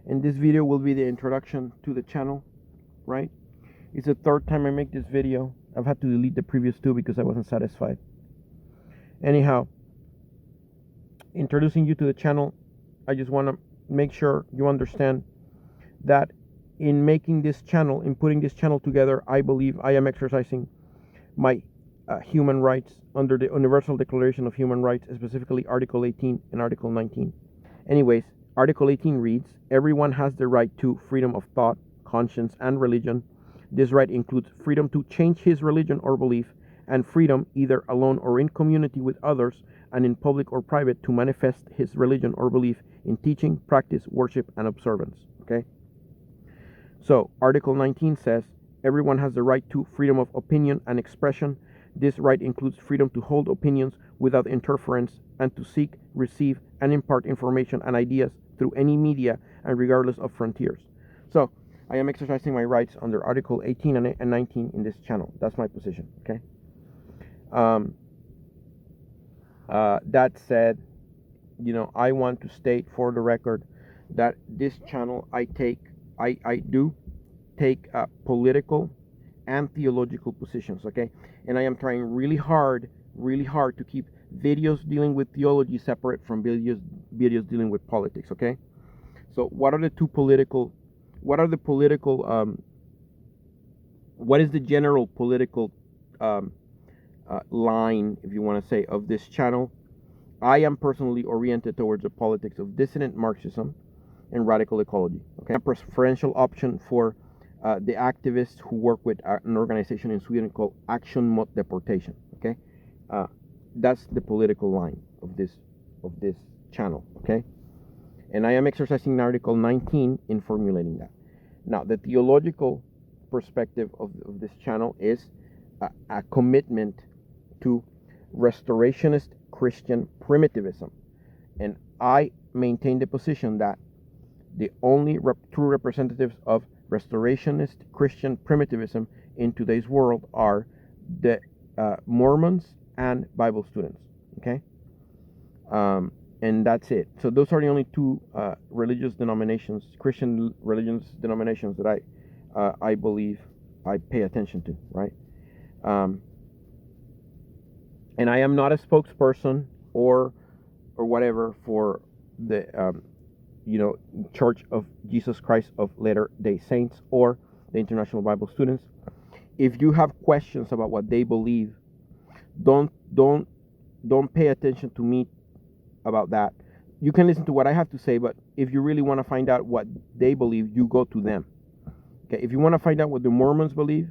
and this video will be the introduction to the channel, right? It's the third time I make this video. I've had to delete the previous two because I wasn't satisfied. Anyhow, introducing you to the channel, I just want to make sure you understand that in making this channel, in putting this channel together, I believe I am exercising my human rights under the Universal Declaration of Human Rights, specifically Article 18 and Article 19. Anyways, Article 18 reads, everyone has the right to freedom of thought, conscience, and religion. This right includes freedom to change his religion or belief, and freedom, either alone or in community with others, and in public or private, to manifest his religion or belief in teaching, practice, worship, and observance. Okay? So, Article 19 says, everyone has the right to freedom of opinion and expression. This right includes freedom to hold opinions without interference and to seek, receive, and impart information and ideas through any media and regardless of frontiers. So, I am exercising my rights under Article 18 and 19 in this channel. That's my position, okay? That said, I want to state for the record that this channel I do take political and theological positions, okay? And I am trying really hard to keep videos dealing with theology separate from videos dealing with politics, okay? So what is the general political line, if you want to say, of this channel? I am personally oriented towards the politics of dissident Marxism and radical ecology, okay? A preferential option for the activists who work with an organization in Sweden called Action mot Deportation, okay? That's the political line of this channel, okay? And I am exercising Article 19 in formulating that. Now, the theological perspective of this channel is a commitment to restorationist Christian primitivism. And I maintain the position that the only true representatives of restorationist Christian primitivism in today's world are the Mormons and Bible students, okay? And that's it. So those are the only two religious denominations, Christian religious denominations that I believe I pay attention to, right? And I am not a spokesperson or whatever for the Church of Jesus Christ of Latter-day Saints or the International Bible Students. If you have questions about what they believe, don't pay attention to me about that. You can listen to what I have to say, but if you really want to find out what they believe, you go to them. Okay, if you want to find out what the Mormons believe,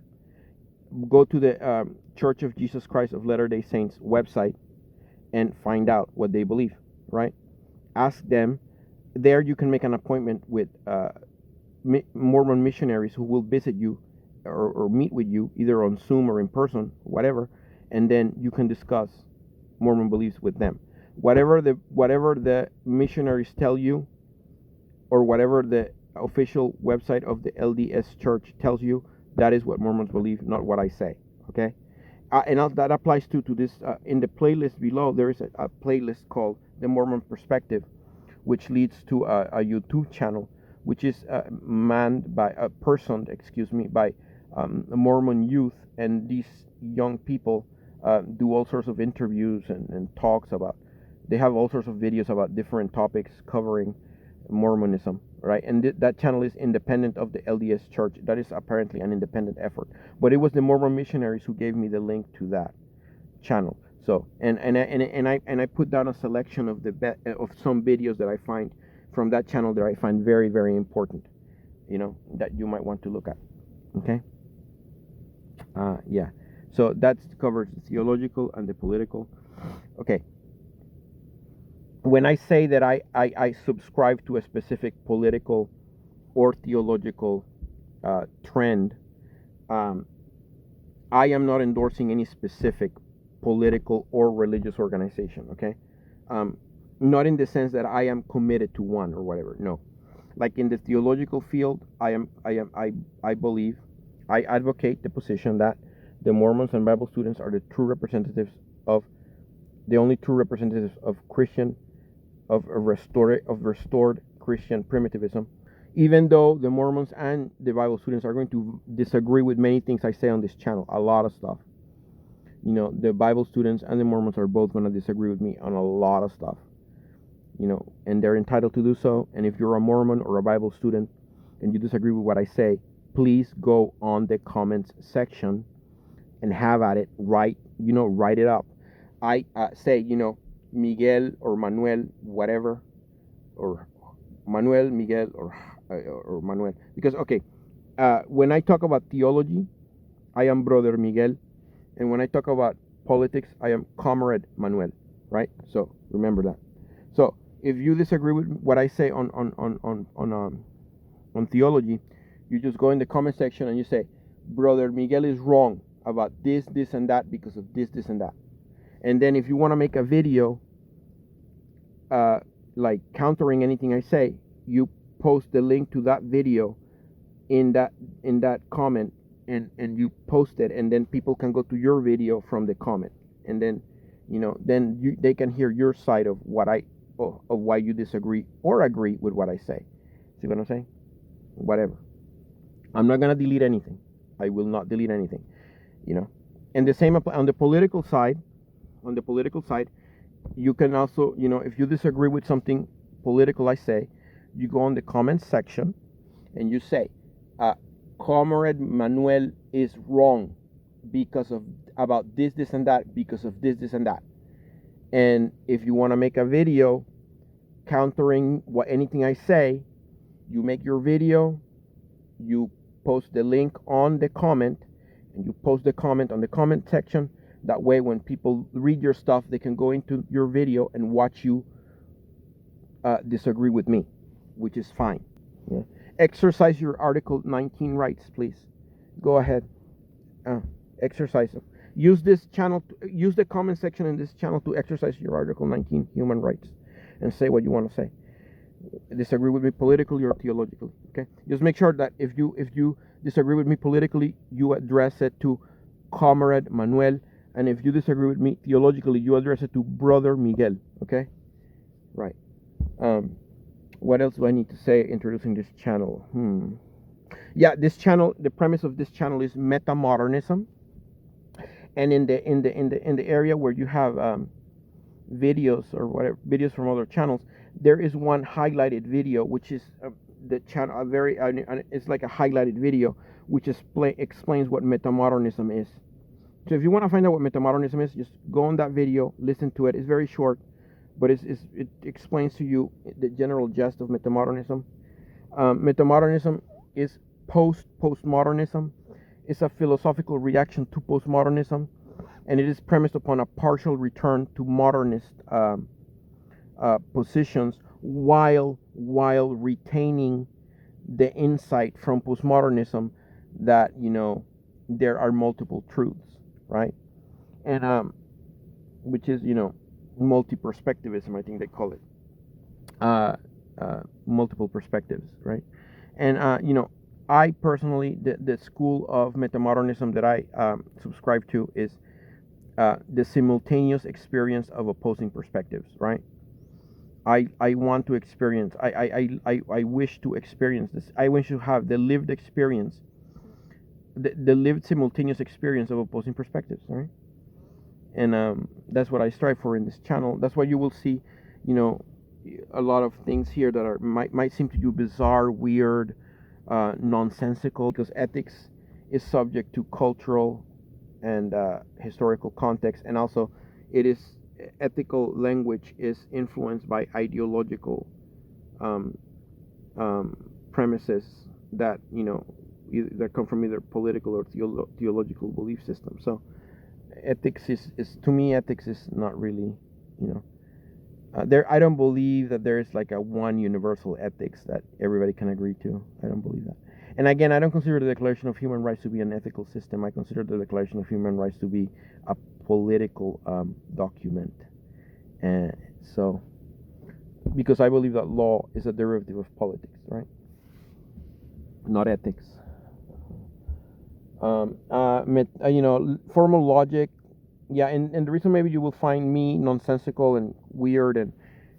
go to the Church of Jesus Christ of Latter-day Saints website and find out what they believe, right? Ask them. There you can make an appointment with Mormon missionaries who will visit you or meet with you either on Zoom or in person, whatever, and then you can discuss Mormon beliefs with them. Whatever the missionaries tell you, or whatever the official website of the LDS Church tells you, that is what Mormons believe, not what I say, okay? And that applies to this. In the playlist below, there is a playlist called The Mormon Perspective, which leads to a YouTube channel, which is manned by by Mormon youth, and these young people do all sorts of interviews and talks about. They have all sorts of videos about different topics covering Mormonism, right? And that channel is independent of the LDS Church. That is apparently an independent effort. But it was the Mormon missionaries who gave me the link to that channel. So and I put down a selection of of some videos that I find from that channel that I find very, very important, that you might want to look at. Okay. Yeah. So that covers the theological and the political. Okay. When I say that I subscribe to a specific political or theological trend, I am not endorsing any specific political or religious organization, okay? Not in the sense that I am committed to one or whatever, no. Like in the theological field, I advocate the position that the Mormons and Bible students are the only true representatives of restored Christian primitivism Even though the Mormons and the Bible students are going to disagree with many things I say on this channel, a lot of stuff. You know, the Bible students and the Mormons are both going to disagree with me on a lot of stuff. You know, and they're entitled to do so. And if you're a Mormon or a Bible student and you disagree with what I say, please go on the comments section and have at it. Write it up. I say, you know, Miguel or Manuel, whatever, or Manuel, Miguel, or Manuel. Because, okay, when I talk about theology, I am Brother Miguel. And when I talk about politics, I am Comrade Manuel, right? So remember that. So if you disagree with what I say on theology, you just go in the comment section and you say, Brother Miguel is wrong about this, this, and that because of this, this, and that. And then if you want to make a video like countering anything I say, you post the link to that video in that comment, and you post it, and then people can go to your video from the comment, and then they can hear your side of why you disagree or agree with what I say. See what I'm saying? Whatever. I'm not gonna delete anything. I will not delete anything. You know. And the same on the political side. On the political side, you can also, if you disagree with something political I say, you go on the comments section and you say, Comrade Manuel is wrong because of about this, this, and that, because of this, this, and that. And if you want to make a video countering anything I say, you make your video, you post the link on the comment, and you post the comment on the comment section. That way, when people read your stuff, they can go into your video and watch you disagree with me, which is fine. Yeah. Exercise your Article 19 rights, please. Go ahead. Exercise them. Use this channel. Use the comment section in this channel to exercise your Article 19 human rights, and say what you want to say. Disagree with me politically or theologically. Okay. Just make sure that if you disagree with me politically, you address it to Comrade Manuel. And if you disagree with me theologically, you address it to Brother Miguel. Okay? Right. What else do I need to say introducing this channel? Yeah, this channel, the premise of this channel is Metamodernism. And in the area where you have videos or whatever, videos from other channels, there is one highlighted video, which is the channel, it's like a highlighted video, which explains what Metamodernism is. So if you want to find out what Metamodernism is, just go on that video, listen to it. It's very short, but it explains to you the general gist of Metamodernism. Metamodernism is post-postmodernism. It's a philosophical reaction to postmodernism, and it is premised upon a partial return to modernist positions while retaining the insight from postmodernism that there are multiple truths. Right, and which is multi-perspectivism, I think they call it, multiple perspectives, right? And I personally, the school of Metamodernism that I subscribe to is the simultaneous experience of opposing perspectives, right? I want to experience. I wish to experience this. I wish to have the lived experience. The lived simultaneous experience of opposing perspectives, right? And that's what I strive for in this channel. That's why you will see, a lot of things here that might seem to you bizarre, weird, nonsensical, because ethics is subject to cultural and historical context, and also ethical language is influenced by ideological premises that that come from either political or theological belief system. So ethics is to me, ethics is not really, I don't believe that there is like a one universal ethics that everybody can agree to. I don't believe that. And again, I don't consider the Declaration of Human Rights to be an ethical system. I consider the Declaration of Human Rights to be a political document. And so, because I believe that law is a derivative of politics, right? Not ethics. Formal logic, yeah, and the reason maybe you will find me nonsensical and weird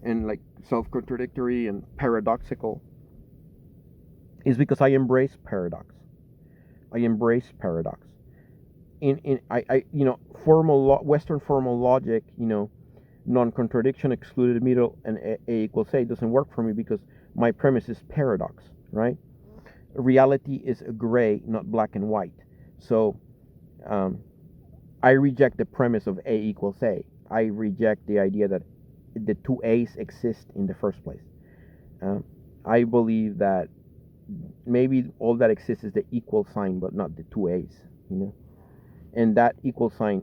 and like self-contradictory and paradoxical is because I embrace paradox. I embrace paradox. Western formal logic, non-contradiction, excluded middle, and A equals A doesn't work for me because my premise is paradox, right? Reality is a gray, not black and white. So I reject the premise of A equals A. I reject the idea that the two A's exist in the first place. I believe that maybe all that exists is the equal sign, but not the two A's, and that equal sign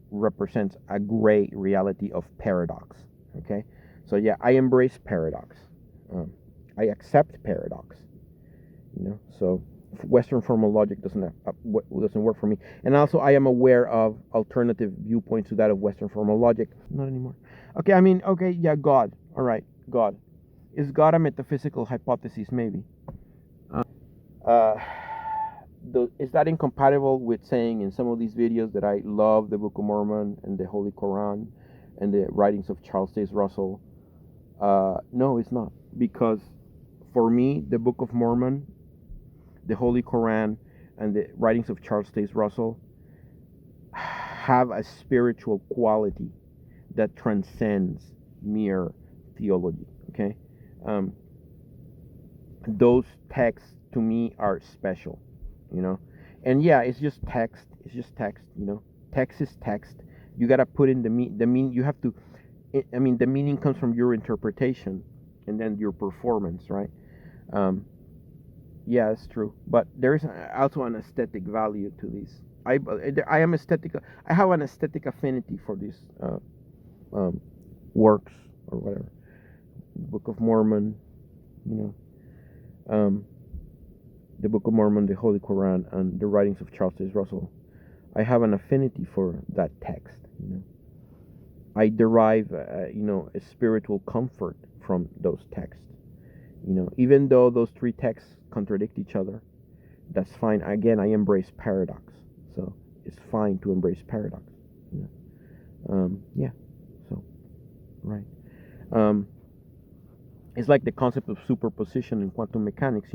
represents a gray reality of paradox. Okay, so yeah, I embrace paradox. I accept paradox. So Western formal logic doesn't work for me, and also I am aware of alternative viewpoints to that of Western formal logic. Not anymore. Okay, yeah, God. All right, God. Is God a metaphysical hypothesis? Maybe. Is that incompatible with saying in some of these videos that I love the Book of Mormon and the Holy Quran and the writings of Charles Taze Russell? No, it's not. Because for me, the Book of Mormon, the Holy Quran, and the writings of Charles Taze Russell have a spiritual quality that transcends mere theology. Okay? Those texts to me are special, and yeah, it's just text. Text is text. You gotta put in the meaning. You have to. The meaning comes from your interpretation, and then your performance, right? Yeah, it's true. But there is also an aesthetic value to these. I am aesthetic. I have an aesthetic affinity for these works or whatever. Book of Mormon, the Book of Mormon, the Holy Quran, and the writings of Charles Taze Russell. I have an affinity for that text. I derive, a spiritual comfort from those texts. Even though those three texts contradict each other, that's fine. Again, I embrace paradox, so it's fine to embrace paradox. Yeah. So, right. It's like the concept of superposition in quantum mechanics.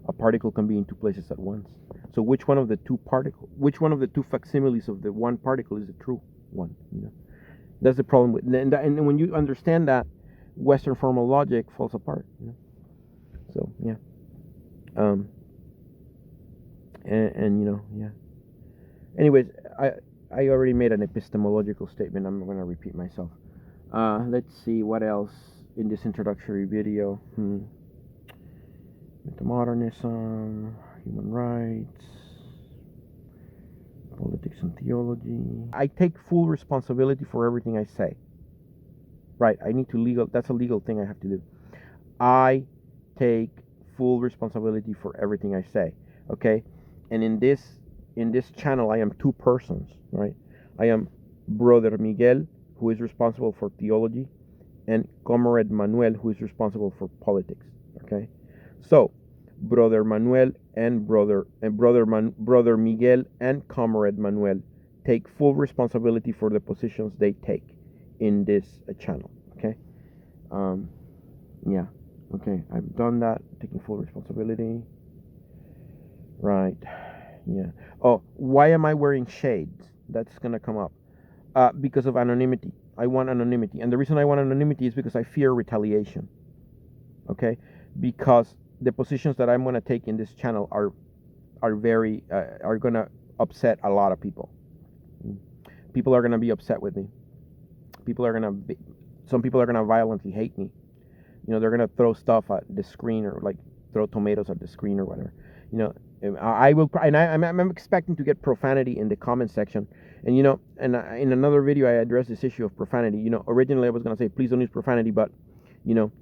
A particle can be in two places at once. So which one of the two facsimiles of the one particle is the true one? That's the problem with, and when you understand that, Western formal logic falls apart. So yeah, yeah. Anyways, I already made an epistemological statement. I'm going to repeat myself. Let's see what else in this introductory video. Metamodernism, human rights, politics and theology. I take full responsibility for everything I say. Right, that's a legal thing I have to do. I take full responsibility for everything I say. Okay? And in this channel I am two persons, right? I am Brother Miguel, who is responsible for theology, and Comrade Manuel, who is responsible for politics. Okay? So, Brother Manuel and Brother Miguel and Comrade Manuel take full responsibility for the positions they take in this channel. Okay? Yeah. Okay, I've done that, taking full responsibility. Right. Yeah. Oh, why am I wearing shades? That's gonna come up. Because of anonymity. I want anonymity, and the reason I want anonymity is because I fear retaliation. Okay? Because the positions that I'm gonna take in this channel are gonna upset a lot of people. People are gonna be upset with me. Some people are gonna violently hate me. They're gonna throw stuff at the screen, or like throw tomatoes at the screen or whatever. I will, and I'm expecting to get profanity in the comment section. And in another video I addressed this issue of profanity. Originally I was gonna say please don't use profanity, but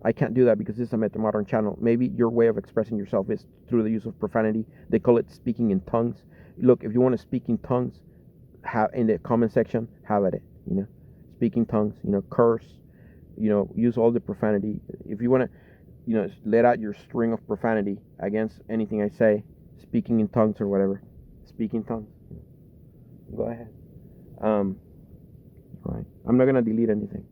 I can't do that because this is a Metamodern channel. Maybe your way of expressing yourself is through the use of profanity. They call it speaking in tongues. Look, if you want to speak in tongues, have in the comment section, have at it. Speak in tongues. Curse. Use all the profanity. If you want to, let out your string of profanity against anything I say, speaking in tongues or whatever. Speak in tongues. Go ahead. Right. I'm not gonna delete anything.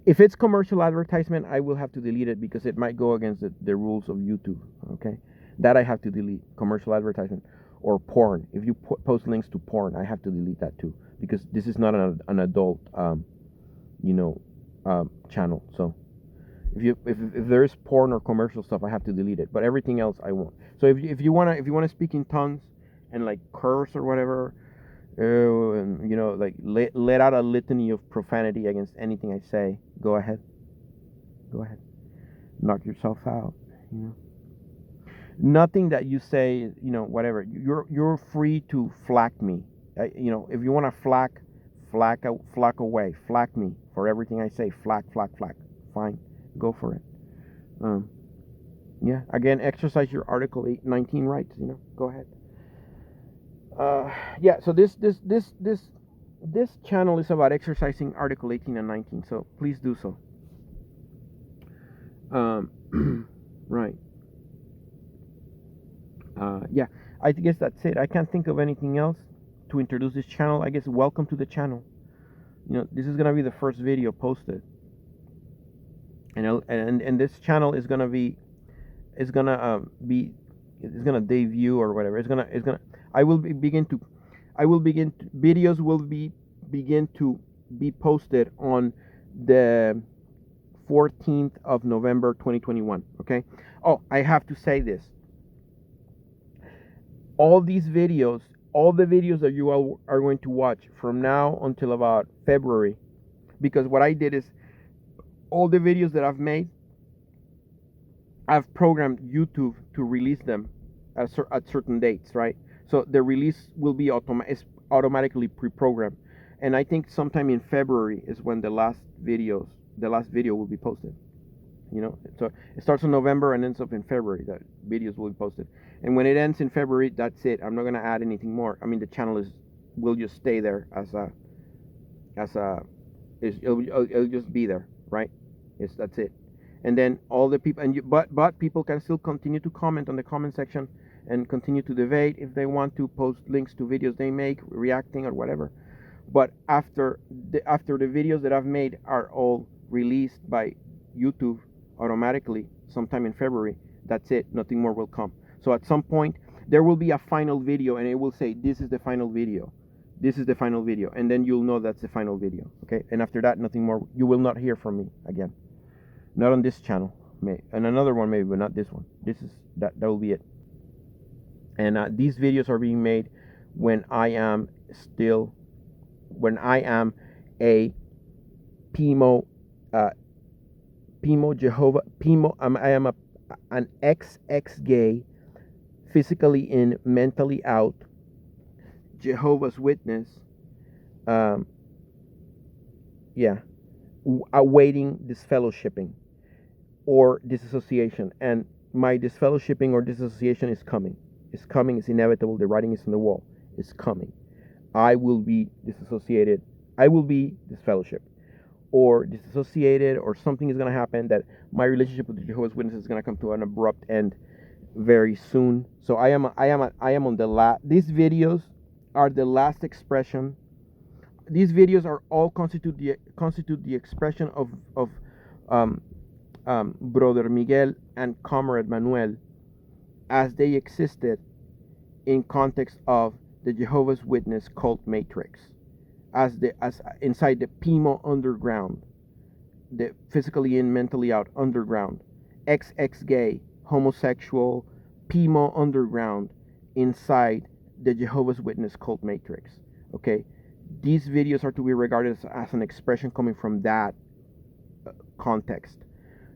If it's commercial advertisement, I will have to delete it because it might go against the rules of YouTube. Okay, that I have to delete. Commercial advertisement or porn. If you post links to porn, I have to delete that too because this is not an adult, channel. So if there's porn or commercial stuff, I have to delete it. But everything else, I won't. So if you wanna speak in tongues and like curse or whatever, and like let out a litany of profanity against anything I say, go ahead. Knock yourself out. Nothing that you say, whatever. You're free to flack me. If you want to flack away. Flack me for everything I say. Flack. Fine, go for it. Yeah. Again, exercise your Article 19 rights. Go ahead. Yeah. So this channel is about exercising Article 18 and 19. So please do so. Right. Yeah, I guess that's it. I can't think of anything else to introduce this channel. I guess welcome to the channel. This is gonna be the first video posted, and this channel is gonna debut or whatever. Videos will begin to be posted on the 14th of November 2021. Okay. Oh, I have to say this. All the videos that you all are going to watch from now until about February, because what I did is all the videos that I've made, I've programmed YouTube to release them at certain dates, right? So the release will be automatically pre-programmed, and I think sometime in February is when the last video will be posted. So it starts in November and ends up in February. That videos will be posted, and when it ends in February, that's it. I'm not gonna add anything more. I mean, the channel will just stay there it'll just be there, right? That's it. And then all the people but people can still continue to comment on the comment section and continue to debate if they want to post links to videos they make, reacting or whatever. But after the videos that I've made are all released by YouTube automatically sometime in February, that's it. Nothing more will come. So at some point there will be a final video and it will say this is the final video, and then you'll know that's the final video. Okay, and after that, nothing more. You will not hear from me again, not on this channel, and another one maybe, but not this one. That will be it. And these videos are being made when I am a I am an XX gay, physically in, mentally out, Jehovah's Witness, awaiting disfellowshipping or disassociation. And my disfellowshipping or disassociation is coming. It's inevitable. The writing is on the wall. It's coming. I will be disassociated. I will be disfellowshipped or disassociated, or something is going to happen that my relationship with the Jehovah's Witnesses is going to come to an abrupt end very soon. So I am on the last. These videos are the last expression. These videos are all constitute the expression of Brother Miguel and Comrade Manuel as they existed in context of the Jehovah's Witness cult matrix, as inside the PMO underground, the physically in, mentally out underground, XX gay, homosexual, PMO underground inside the Jehovah's Witness cult matrix. Okay, these videos are to be regarded as an expression coming from that context,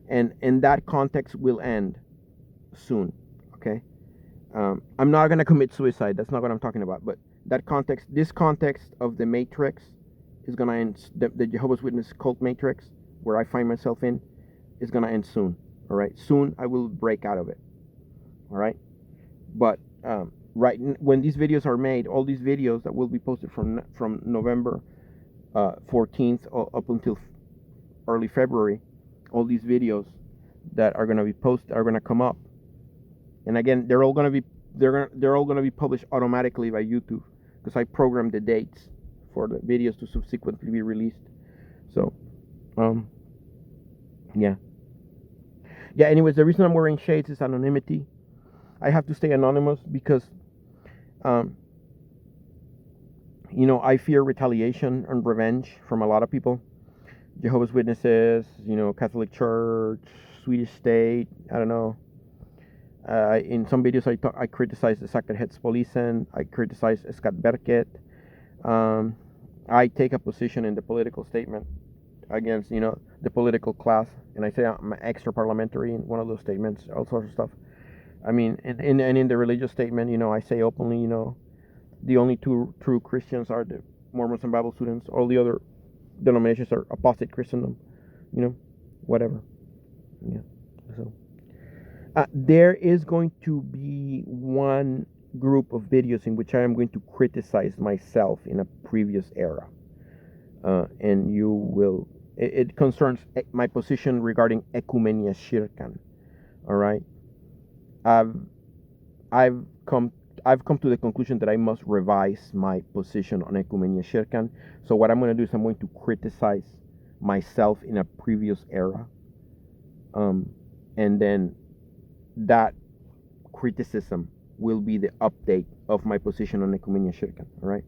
and that context will end soon. Okay, I'm not gonna commit suicide. That's not what I'm talking about. But this context of the matrix is gonna end. The Jehovah's Witness cult matrix, where I find myself in, is gonna end soon. All right, soon I will break out of it. All right, but right when these videos are made, all these videos that will be posted from November 14th up until early February, all these videos that are gonna be posted are gonna come up, and again, they're all gonna be published automatically by YouTube because I programmed the dates for the videos to subsequently be released. So, Yeah. Yeah, anyways, the reason I'm wearing shades is anonymity. I have to stay anonymous because, um, I fear retaliation and revenge from a lot of people. Jehovah's Witnesses, Catholic Church, Swedish State, I don't know. In some videos, I criticize the Säkerhetspolisen, I criticize Skatteverket. I take a position in the political statement against, the political class, and I say I'm extra parliamentary in one of those statements, all sorts of stuff. I mean, and in the religious statement, I say openly, the only two true Christians are the Mormons and Bible students. All the other denominations are apostate Christendom, whatever. Yeah. So there is going to be one group of videos in which I am going to criticize myself in a previous era, and you will. It concerns my position regarding Ekumenia Shirkan. All right. I've I've come I've come to the conclusion that I must revise my position on Ekumenia Shirkan. So what I'm going to do is I'm going to criticize myself in a previous era, and then that criticism will be the update of my position on Ekumenia Shirkan. All right.